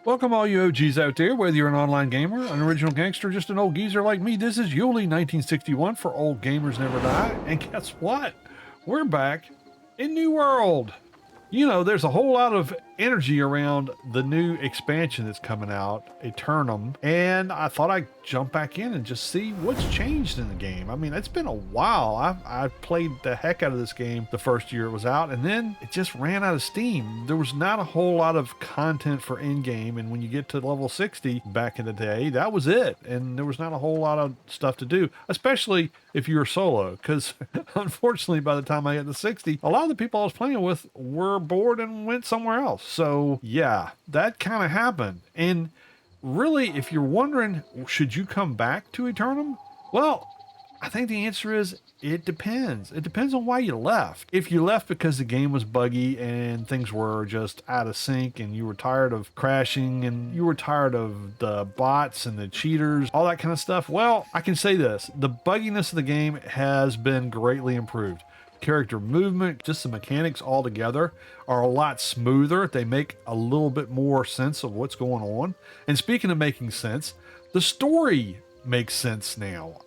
Welcome all you OGs out there, whether you're an online gamer, an original gangster, just an old geezer like me. This is Yuli 1961 for Old Gamers Never Die. And guess what? We're back in New World. You know, there's a whole lot of energy around the new expansion that's coming out, Aeternum, and I thought I'd jump back in and just see what's changed in the game. I mean, it's been a while. I played the heck out of this game the first year it was out, and then it just ran out of steam. There was not a whole lot of content for in-game, and when you get to level 60 back in the day, that was it, and there was not a whole lot of stuff to do, especially if you were solo, because unfortunately by the time I got to 60, a lot of the people I was playing with were bored and went somewhere else. So yeah, that kind of happened. And really, if you're wondering, should you come back to Eternum? Well, I think the answer is it depends. It depends on why you left. If you left because the game was buggy and things were just out of sync and you were tired of crashing and you were tired of the bots and the cheaters, all that kind of stuff, well, I can say this. The bugginess of the game has been greatly improved. Character movement, just the mechanics all together are a lot smoother. They make a little bit more sense of what's going on. And speaking of making sense, the story makes sense now.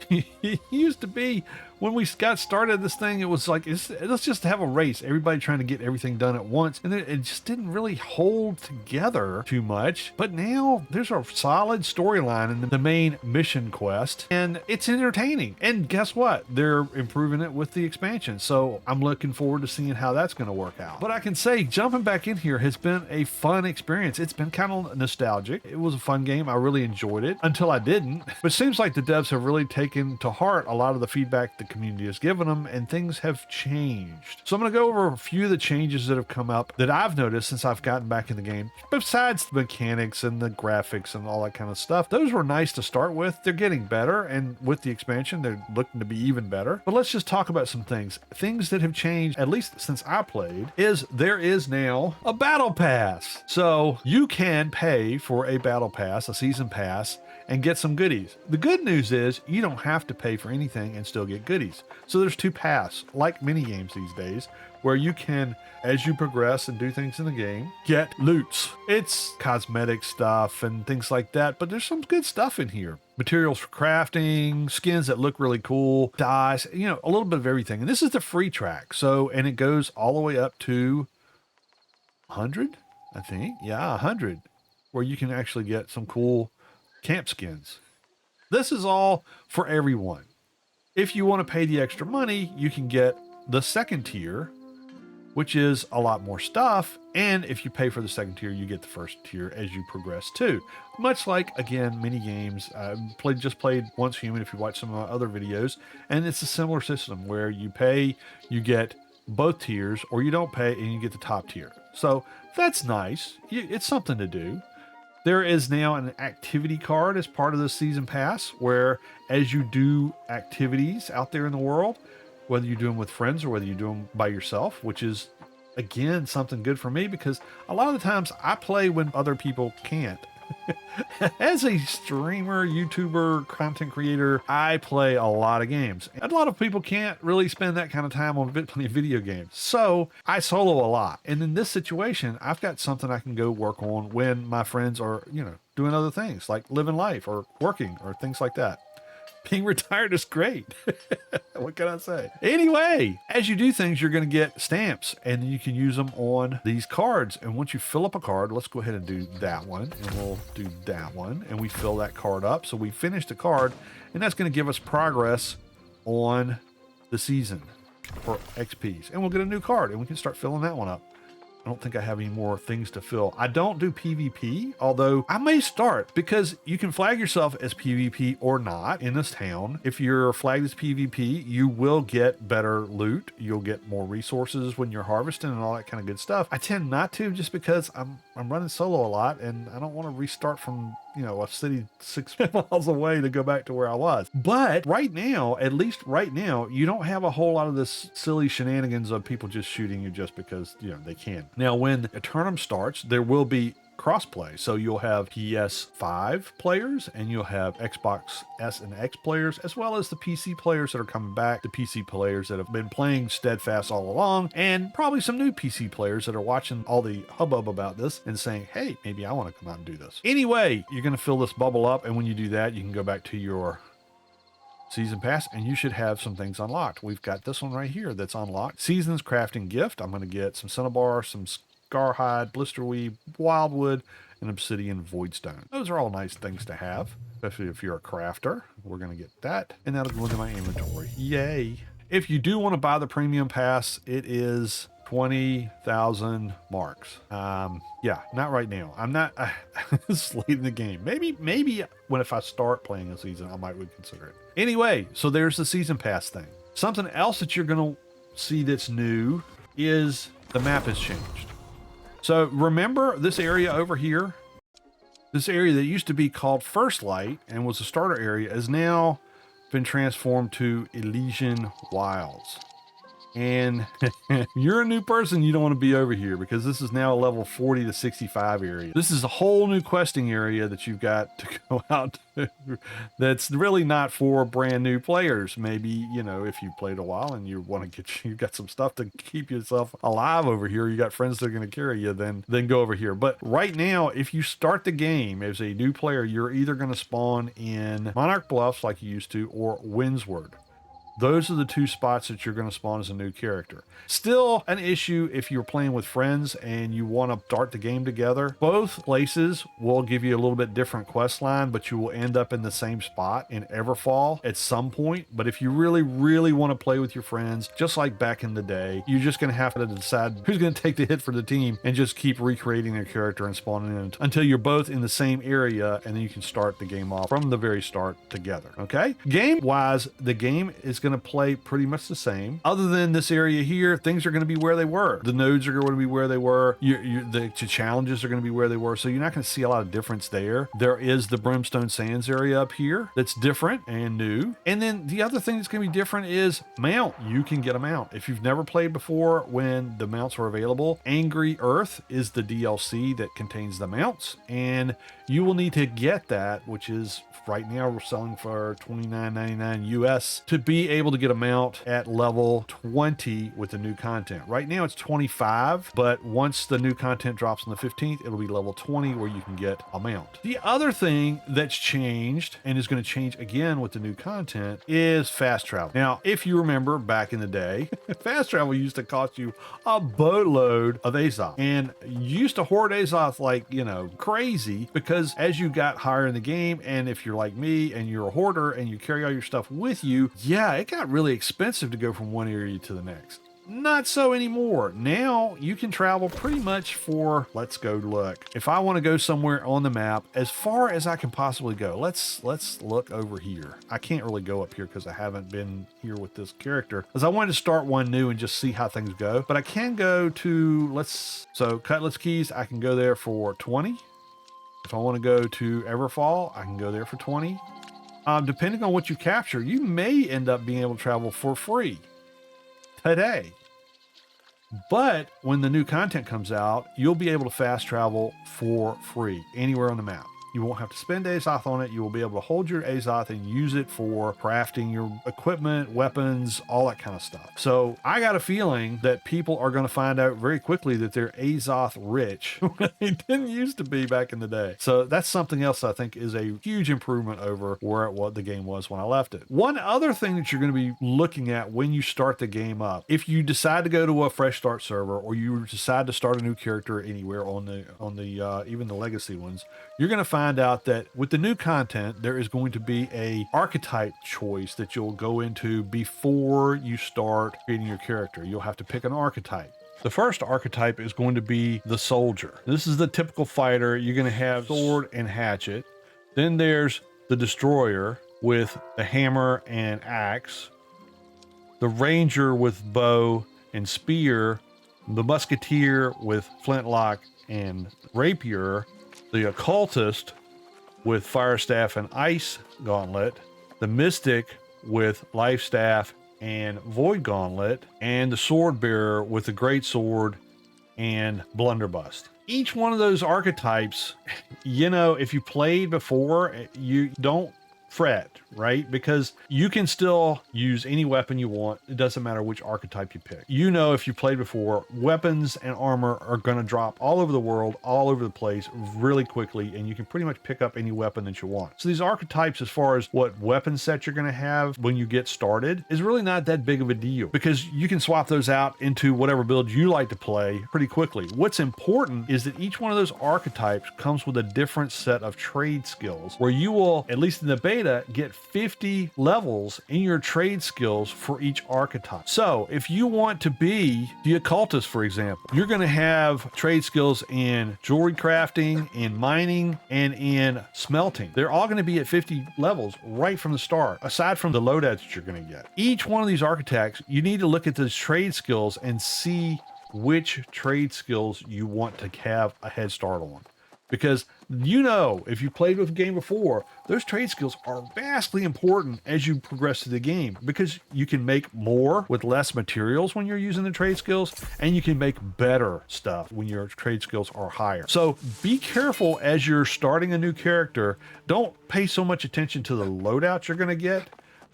It used to be when we got started this thing, it was like, let's just have a race, everybody trying to get everything done at once, and it just didn't really hold together too much. But now there's a solid storyline in the main mission quest, and it's entertaining. And guess what, they're improving it with the expansion, so I'm looking forward to seeing how that's going to work out. But I can say jumping back in here has been a fun experience. It's been kind of nostalgic. It was a fun game. I really enjoyed it until I didn't. But it seems like the devs have really taken to heart a lot of the feedback the community has given them, and things have changed. So I'm going to go over a few of the changes that have come up that I've noticed since I've gotten back in the game. Besides the mechanics and the graphics and all that kind of stuff, those were nice to start with. They're getting better, and with the expansion they're looking to be even better. But let's just talk about some things that have changed, at least since I played. Is there is now a battle pass. So you can pay for a battle pass, a season pass, and get some goodies. The good news is you don't have to pay for anything and still get goodies. So there's two paths, like mini games these days, where you can, as you progress and do things in the game, get loots. It's cosmetic stuff and things like that, but there's some good stuff in here. Materials for crafting, skins that look really cool, dyes, you know, a little bit of everything. And this is the free track. So, and it goes all the way up to 100, I think. Yeah, 100, where you can actually get some cool camp skins. This is all for everyone. If you want to pay the extra money, you can get the second tier, which is a lot more stuff. And if you pay for the second tier, you get the first tier as you progress too. Much like, again, mini games. Just played Once Human if you watch some of my other videos. And it's a similar system where you pay, you get both tiers, or you don't pay and you get the top tier. So that's nice. It's something to do. There is now an activity card as part of the season pass, where as you do activities out there in the world, whether you do them with friends or whether you do them by yourself, which is, again, something good for me because a lot of the times I play when other people can't. As a streamer, YouTuber, content creator, I play a lot of games. And a lot of people can't really spend that kind of time on video games. So I solo a lot. And in this situation, I've got something I can go work on when my friends are, you know, doing other things like living life or working or things like that. Being retired is great. What can I say? Anyway, as you do things, you're going to get stamps and you can use them on these cards. And once you fill up a card, let's go ahead and do that one. And we'll do that one. And we fill that card up. So we finish the card, and that's going to give us progress on the season for XPs. And we'll get a new card and we can start filling that one up. I don't think I have any more things to fill. I don't do PvP, although I may start because you can flag yourself as PvP or not in this town. If you're flagged as PvP, you will get better loot. You'll get more resources when you're harvesting and all that kind of good stuff. I tend not to just because I'm running solo a lot and I don't want to restart from, you know, a city 6 miles away to go back to where I was. But right now, at least right now, you don't have a whole lot of this silly shenanigans of people just shooting you just because, you know, they can. Now, when Eternum starts, there will be crossplay. So you'll have PS5 players and you'll have Xbox S and X players, as well as the PC players that are coming back, the PC players that have been playing steadfast all along, and probably some new PC players that are watching all the hubbub about this and saying, hey, maybe I want to come out and do this. Anyway, you're going to fill this bubble up, and when you do that, you can go back to your season pass and you should have some things unlocked. We've got this one right here that's unlocked. Seasons crafting gift. I'm going to get some cinnabar, some scarhide, blisterweed, wildwood, and obsidian voidstone. Those are all nice things to have, especially if you're a crafter. We're going to get that, and that'll go into my inventory. Yay. If you do want to buy the premium pass, it is 20,000 marks. Yeah, not right now. I'm not it's late in the game. Maybe when if I start playing a season, I might reconsider it. Anyway, so there's the season pass thing. Something else that you're going to see that's new is the map has changed. So remember this area over here? This area that used to be called First Light and was a starter area has now been transformed to Elan Wilds. And if you're a new person, you don't want to be over here because this is now a level 40 to 65 area. This is a whole new questing area that you've got to go out to. That's really not for brand new players. Maybe, you know, if you played a while and you want to you've got some stuff to keep yourself alive over here, you got friends that are going to carry you, then go over here. But right now, if you start the game as a new player, you're either going to spawn in Monarch Bluffs like you used to, or Windsward. Those are the two spots that you're going to spawn as a new character. Still an issue if you're playing with friends and you want to start the game together. Both places will give you a little bit different quest line, but you will end up in the same spot in Everfall at some point. But if you really, really want to play with your friends, just like back in the day, you're just going to have to decide who's going to take the hit for the team and just keep recreating their character and spawning in until you're both in the same area, and then you can start the game off from the very start together. Okay? Game-wise, the game is going to play pretty much the same. Other than this area here, things are going to be where they were. The nodes are going to be where they were. The challenges are going to be where they were. So you're not going to see a lot of difference there. There is the Brimstone Sands area up here that's different and new. And then the other thing that's going to be different is mount. You can get a mount. If you've never played before when the mounts were available, Angry Earth is the DLC that contains the mounts. And you will need to get that, which is right now we're selling for $29.99 US, to be able to get a mount at level 20 with the new content. Right now it's 25, but once the new content drops on the 15th, it'll be level 20 where you can get a mount. The other thing that's changed and is going to change again with the new content is fast travel. Now, if you remember back in the day, fast travel used to cost you a boatload of Azoth, and you used to hoard Azoth like, you know, crazy, because as you got higher in the game, and if you're like me and you're a hoarder and you carry all your stuff with you, yeah, it got really expensive to go from one area to the next. Not so anymore. Now you can travel pretty much for, let's go look. If I want to go somewhere on the map, as far as I can possibly go, let's look over here. I can't really go up here because I haven't been here with this character, because I wanted to start one new and just see how things go. But I can go to, so Cutlass Keys, I can go there for 20. If I want to go to Everfall, I can go there for 20. Depending on what you capture, you may end up being able to travel for free today. But when the new content comes out, you'll be able to fast travel for free anywhere on the map. You won't have to spend Azoth on it. You will be able to hold your Azoth and use it for crafting your equipment, weapons, all that kind of stuff. So I got a feeling that people are going to find out very quickly that they're Azoth rich when they didn't used to be back in the day. So that's something else I think is a huge improvement over where the game was when I left it. One other thing that you're going to be looking at when you start the game up, if you decide to go to a fresh start server, or you decide to start a new character anywhere on the even the legacy ones, you're going to find out that with the new content, there is going to be a archetype choice that you'll go into before you start creating your character. You'll have to pick an archetype. The first archetype is going to be the soldier. This is the typical fighter. You're going to have sword and hatchet. Then there's the destroyer with the hammer and axe, the ranger with bow and spear, the musketeer with flintlock and rapier, the occultist with fire staff and ice gauntlet, the mystic with life staff and void gauntlet, and the sword bearer with the great sword and blunderbuss. Each one of those archetypes, you know, if you played before, you don't fret, right? Because you can still use any weapon you want. It doesn't matter which archetype you pick. You know, if you played before, weapons and armor are going to drop all over the world, all over the place really quickly, and you can pretty much pick up any weapon that you want. So these archetypes, as far as what weapon set you're going to have when you get started, is really not that big of a deal, because you can swap those out into whatever build you like to play pretty quickly. What's important is that each one of those archetypes comes with a different set of trade skills, where you will, at least in the beta, get 50 levels in your trade skills for each archetype. So if you want to be the occultist, for example, you're going to have trade skills in jewelry crafting, in mining, and in smelting. They're all going to be at 50 levels right from the start, aside from the loadouts that you're going to get. Each one of these archetypes, you need to look at those trade skills and see which trade skills you want to have a head start on. Because, you know, if you played with a game before, those trade skills are vastly important as you progress through the game, because you can make more with less materials when you're using the trade skills, and you can make better stuff when your trade skills are higher. So be careful as you're starting a new character. Don't pay so much attention to the loadout you're going to get.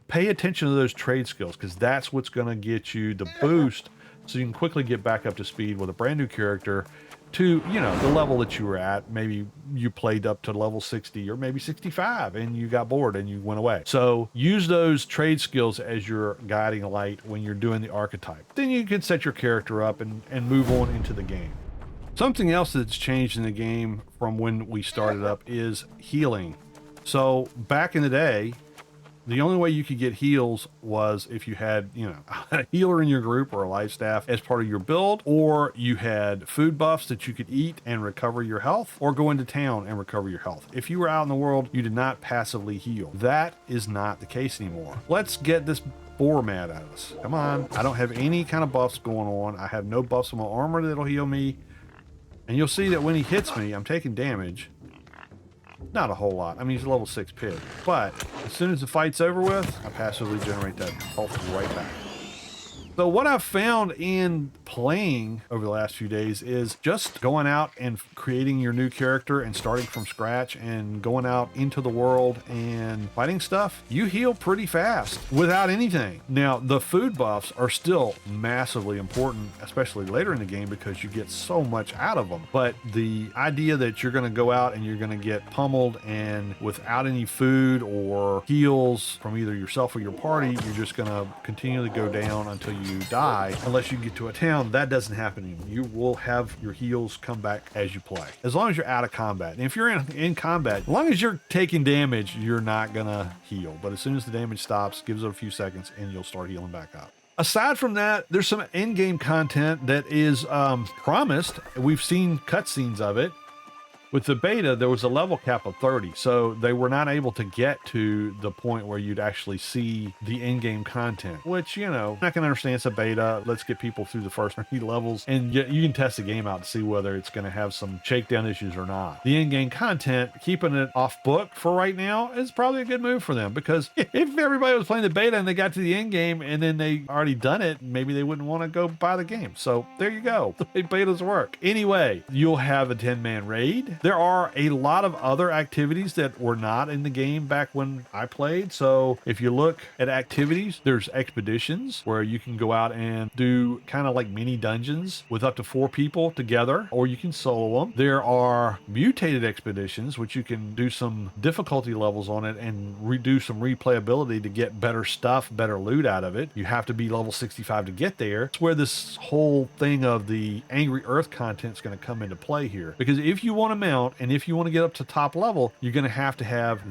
Pay attention to those trade skills, because that's what's going to get you the boost so you can quickly get back up to speed with a brand new character to, you know, the level that you were at. Maybe you played up to level 60 or maybe 65 and you got bored and you went away. So use those trade skills as your guiding light when you're doing the archetype. Then you can set your character up and move on into the game. Something else that's changed in the game from when we started up is healing. So back in the day, the only way you could get heals was if you had, you know, a healer in your group or a life staff as part of your build, or you had food buffs that you could eat and recover your health, or go into town and recover your health. If you were out in the world, you did not passively heal. That is not the case anymore. Let's get this boar mad at us. Come on. I don't have any kind of buffs going on. I have no buffs on my armor that'll heal me. And you'll see that when he hits me, I'm taking damage. Not a whole lot. I mean, he's a level 6 pig. But as soon as the fight's over with, I passively generate that health right back. So what I've found in playing over the last few days is just going out and creating your new character and starting from scratch and going out into the world and fighting stuff. You heal pretty fast without anything. Now, the food buffs are still massively important, especially later in the game, because you get so much out of them. But the idea that you're going to go out and you're going to get pummeled and without any food or heals from either yourself or your party, you're just going to continually go down until you die, unless you get to a town. That doesn't happen anymore. You will have your heals come back as you play, as long as you're out of combat. And if you're in combat, as long as you're taking damage, you're not gonna heal. But as soon as the damage stops, gives it a few seconds and you'll start healing back up. Aside from that, there's some in-game content that is promised. We've seen cutscenes of it. With the beta, there was a level cap of 30, so they were not able to get to the point where you'd actually see the in-game content, which, you know, I can understand. It's a beta. Let's get people through the first 30 levels, and you can test the game out to see whether it's going to have some shakedown issues or not. The in-game content, keeping it off book for right now, is probably a good move for them, because if everybody was playing the beta and they got to the in-game and then they already done it, maybe they wouldn't want to go buy the game. So there you go. The way betas work. Anyway, you'll have a 10-man raid. There are a lot of other activities that were not in the game back when I played. So if you look at activities, there's expeditions where you can go out and do kind of like mini dungeons with up to 4 people together, or you can solo them. There are mutated expeditions, which you can do some difficulty levels on it and redo some replayability to get better stuff, better loot out of it. You have to be level 65 to get there. It's where this whole thing of the Angry Earth content is going to come into play here. Because if you want to mount and if you want to get up to top level, you're going to have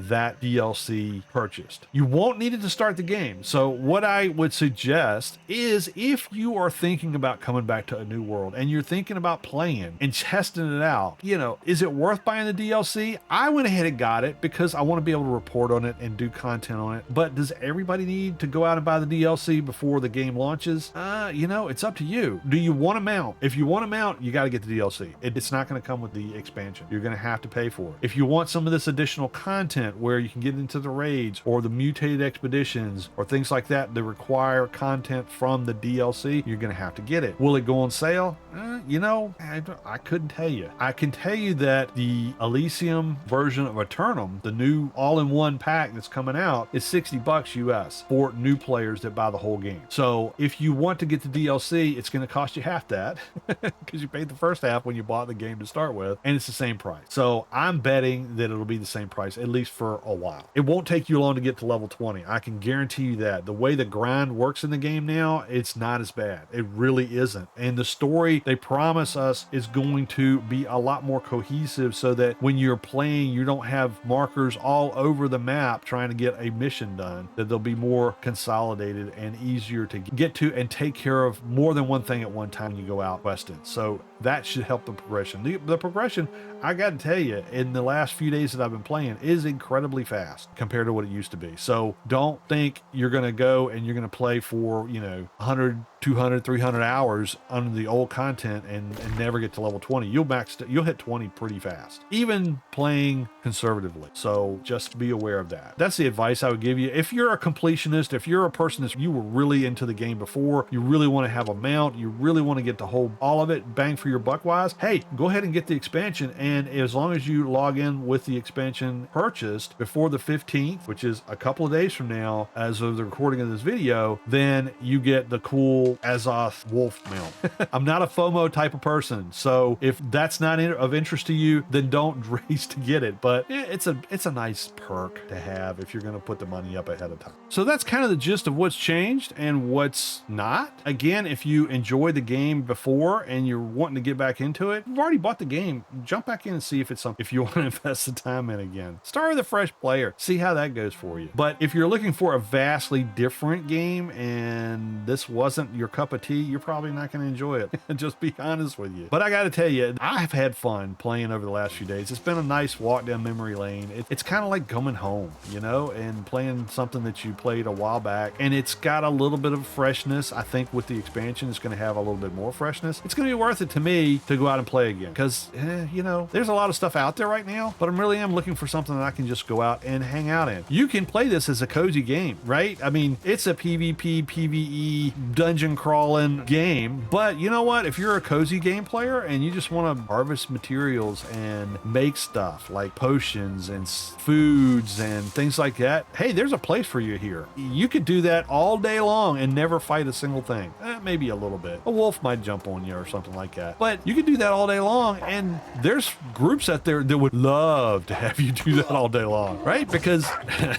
that DLC purchased. You won't need it to start the game. So what I would suggest is, if you are thinking about coming back to a new world and you're thinking about playing and testing it out, you know, is it worth buying the DLC? I went ahead and got it because I want to be able to report on it and do content on it. But does everybody need to go out and buy the DLC before the game launches? You know, it's up to you. Do you want to mount? If you want to mount, you got to get the DLC. It's not going to come with the expansion. you're going to have to pay for it. If you want some of this additional content where you can get into the raids or the mutated expeditions or things like that that require content from the DLC, you're going to have to get it. Will it go on sale? You know, I couldn't tell you. I can tell you that the Elysium version of Aeternum, the new all-in-one pack that's coming out, is $60 US for new players that buy the whole game. So if you want to get the DLC, it's going to cost you half that because you paid the first half when you bought the game to start with, and it's the same price. So I'm betting that it'll be the same price, at least for a while. It won't take you long to get to level 20. I can guarantee you that. The way the grind works in the game now, it's not as bad. It really isn't. And the story they promise us is going to be a lot more cohesive so that when you're playing, you don't have markers all over the map trying to get a mission done, that they'll be more consolidated and easier to get to and take care of more than one thing at one time you go out questing. So that should help the progression. The progression, I got to tell you, in the last few days that I've been playing is incredibly fast compared to what it used to be. So don't think you're going to go and you're going to play for, 100, 200, 300 hours under the old content and never get to level 20. You'll hit 20 pretty fast, even playing conservatively. So just be aware of that. That's the advice I would give you. If you're a completionist, if you're a person that you were really into the game before, you really want to have a mount, you really want to get the whole, all of it, bang for your buck wise, hey, go ahead and get the expansion. And as long as you log in with the expansion purchased before the 15th, which is a couple of days from now, as of the recording of this video, then you get the cool Azoth wolf mount. I'm not a FOMO type of person, so if that's not of interest to you, then don't race to get it. But it's a nice perk to have if you're going to put the money up ahead of time. So that's kind of the gist of what's changed and what's not. Again, if you enjoyed the game before and you're wanting to get back into it, you've already bought the game, jump back in and see if it's something, if you want to invest the time in again. Start with a fresh player, see how that goes for you. But if you're looking for a vastly different game and this wasn't your cup of tea, you're probably not going to enjoy it. Just be honest with you. But I got to tell you, I've had fun playing over the last few days. It's been a nice walk down memory lane. It's kind of like coming home, and playing something that you played a while back. And it's got a little bit of freshness. I think with the expansion, it's going to have a little bit more freshness. It's going to be worth it to me to go out and play again because, there's a lot of stuff out there right now, but I really am looking for something that I can just go out and hang out in. You can play this as a cozy game, right? I mean, it's a PvP, PvE, dungeon crawling game, but you know what? If you're a cozy game player and you just want to harvest materials and make stuff like potions and foods and things like that, hey, there's a place for you here. You could do that all day long and never fight a single thing. Maybe a little bit. A wolf might jump on you or something like that, but you could do that all day long, and there's groups out there that would love to have you do that all day long, right? Because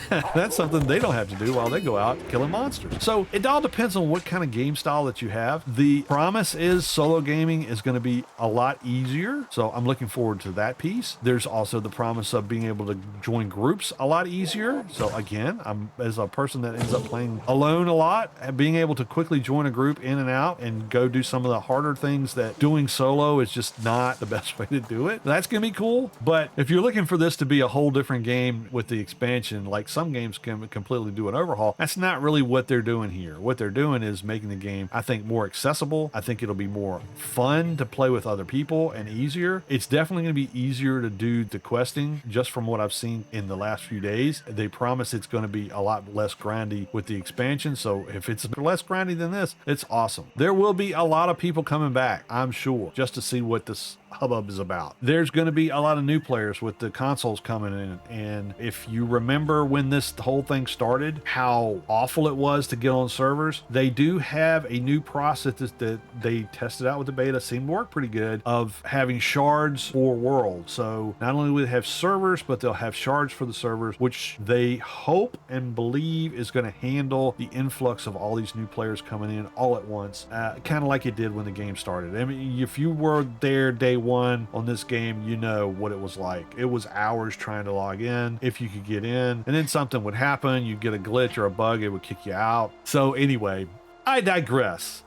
that's something they don't have to do while they go out killing monsters. So it all depends on what kind of game style that you have. The promise is solo gaming is going to be a lot easier, so I'm looking forward to that piece. There's also the promise of being able to join groups a lot easier. So again, I'm, as a person that ends up playing alone a lot, being able to quickly join a group in and out and go do some of the harder things that doing solo is just not the best way to do it. That's going to be cool. But if you're looking for this to be a whole different game with the expansion, like some games can completely do an overhaul, that's not really what they're doing here. What they're doing is making the game, I think, more accessible. I think it'll be more fun to play with other people and easier. It's definitely going to be easier to do the questing, just from what I've seen in the last few days. They promise it's going to be a lot less grindy with the expansion. So if it's less grindy than this, it's awesome. There will be a lot of people coming back, I'm sure, just to see what this hubbub is about. There's going to be a lot of new players with the consoles coming in, and if you remember when this whole thing started, how awful it was to get on servers, they do have a new process that they tested out with the beta, seemed to work pretty good, of having shards for worlds. So not only will they have servers, but they'll have shards for the servers, which they hope and believe is going to handle the influx of all these new players coming in all at once, kind of like it did when the game started. I mean, if you were there day one on this game, you know what it was like. It was hours trying to log in, if you could get in, and then something would happen, you'd get a glitch or a bug, it would kick you out. So anyway, I digress.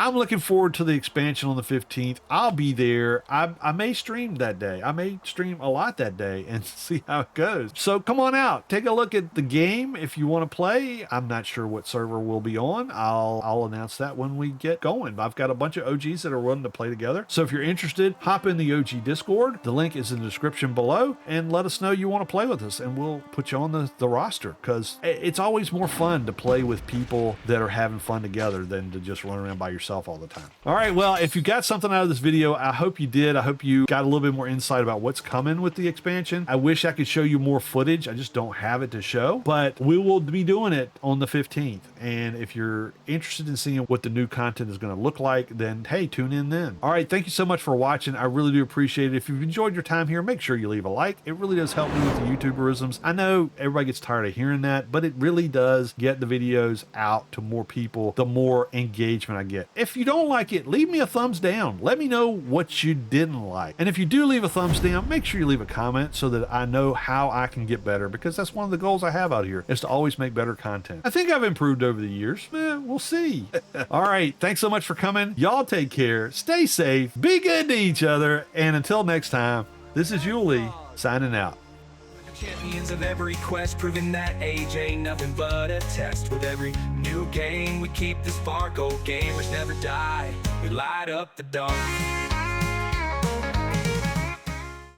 I'm looking forward to the expansion on the 15th. I'll be there. I may stream that day. I may stream a lot that day and see how it goes. So come on out. Take a look at the game if you want to play. I'm not sure what server we'll be on. I'll announce that when we get going. I've got a bunch of OGs that are willing to play together. So if you're interested, hop in the OG Discord. The link is in the description below, and let us know you want to play with us, and we'll put you on the roster, because it's always more fun to play with people that are having fun together than to just run around by yourself all the time. All right, well, if you got something out of this video, I hope you did. I hope you got a little bit more insight about what's coming with the expansion. I wish I could show you more footage. I just don't have it to show, but we will be doing it on the 15th. And if you're interested in seeing what the new content is going to look like, then hey, tune in then. All right, thank you so much for watching. I really do appreciate it. If you've enjoyed your time here, make sure you leave a like. It really does help me with the YouTuberisms. I know everybody gets tired of hearing that, but it really does get the videos out to more people the more engagement I get. If you don't like it, leave me a thumbs down. Let me know what you didn't like. And if you do leave a thumbs down, make sure you leave a comment so that I know how I can get better, because that's one of the goals I have out here, is to always make better content. I think I've improved over the years. We'll see. All right, thanks so much for coming. Y'all take care, stay safe, be good to each other, and until next time, this is Ulie signing out. Champions of every quest, proving that age ain't nothing but a test. With every new game, we keep the spark. Old gamers never die. We light up the dark.